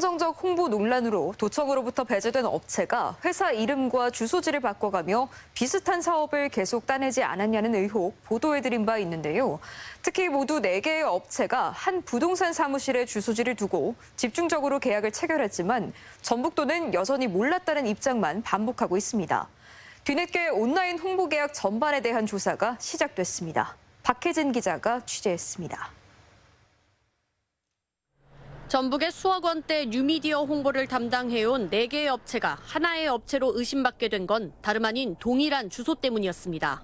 선정적 홍보 논란으로 도청으로부터 배제된 업체가 회사 이름과 주소지를 바꿔가며 비슷한 사업을 계속 따내지 않았냐는 의혹 보도해드린 바 있는데요. 특히 모두 4개의 업체가 한 부동산 사무실에 주소지를 두고 집중적으로 계약을 체결했지만 전북도는 여전히 몰랐다는 입장만 반복하고 있습니다. 뒤늦게 온라인 홍보 계약 전반에 대한 조사가 시작됐습니다. 박혜진 기자가 취재했습니다. 전북의 수억 원대 뉴미디어 홍보를 담당해온 4개의 업체가 하나의 업체로 의심받게 된 건 다름 아닌 동일한 주소 때문이었습니다.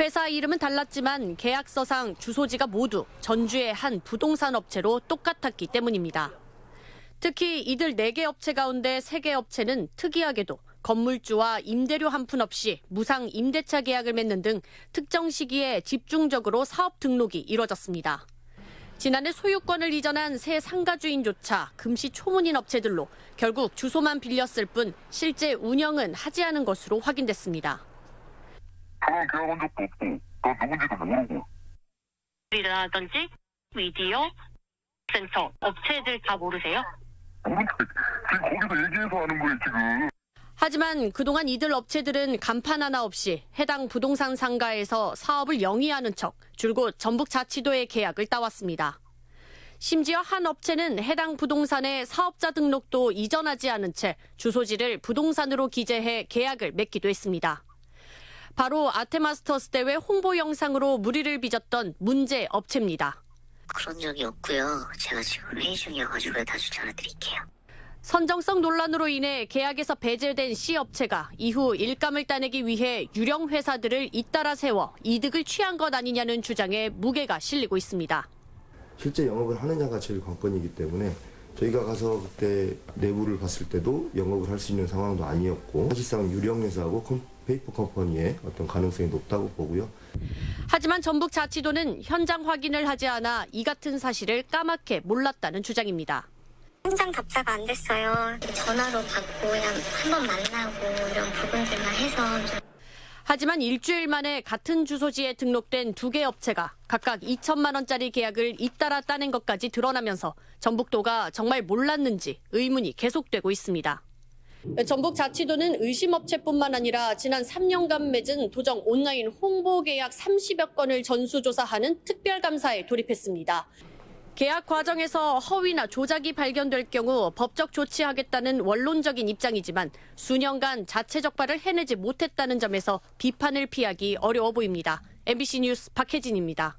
회사 이름은 달랐지만 계약서상 주소지가 모두 전주의 한 부동산 업체로 똑같았기 때문입니다. 특히 이들 4개 업체 가운데 3개 업체는 특이하게도 건물주와 임대료 한 푼 없이 무상 임대차 계약을 맺는 등 특정 시기에 집중적으로 사업 등록이 이뤄졌습니다. 지난해 소유권을 이전한 새 상가주인조차 금시초문인 업체들로 결국 주소만 빌렸을 뿐 실제 운영은 하지 않은 것으로 확인됐습니다. 저는 계약한 적도 없고 나 누군지도 모르고. 라든지 미디어 센터 업체들 다 모르세요? 모르는데 지금 거기서 얘기해서 하는 거예요 지금. 하지만 그동안 이들 업체들은 간판 하나 없이 해당 부동산 상가에서 사업을 영위하는 척 줄곧 전북자치도의 계약을 따왔습니다. 심지어 한 업체는 해당 부동산의 사업자 등록도 이전하지 않은 채 주소지를 부동산으로 기재해 계약을 맺기도 했습니다. 바로 아테마스터스 대회 홍보 영상으로 무리를 빚었던 문제 업체입니다. 그런 적이 없고요. 제가 지금 회의 중이어가지고 다시 전화드릴게요. 선정성 논란으로 인해 계약에서 배제된 C업체가 이후 일감을 따내기 위해 유령 회사들을 잇따라 세워 이득을 취한 것 아니냐는 주장에 무게가 실리고 있습니다. 실제 영업을 하느냐가 제일 관건이기 때문에 저희가 가서 그때 내부를 봤을 때도 영업을 할 수 있는 상황도 아니었고 사실상 유령 회사하고 페이퍼 컴퍼니의 어떤 가능성이 높다고 보고요. 하지만 전북자치도는 현장 확인을 하지 않아 이 같은 사실을 까맣게 몰랐다는 주장입니다. 현장 답사가 안 됐어요. 전화로 받고 그냥 한번 만나고 이런 부분들만 해서 하지만 일주일 만에 같은 주소지에 등록된 2개 업체가 각각 2천만 원짜리 계약을 잇따라 따낸 것까지 드러나면서 전북도가 정말 몰랐는지 의문이 계속되고 있습니다. 전북자치도는 의심업체뿐만 아니라 지난 3년간 맺은 도정 온라인 홍보 계약 30여 건을 전수조사하는 특별감사에 돌입했습니다. 계약 과정에서 허위나 조작이 발견될 경우 법적 조치하겠다는 원론적인 입장이지만 수년간 자체 적발을 해내지 못했다는 점에서 비판을 피하기 어려워 보입니다. MBC 뉴스 박혜진입니다.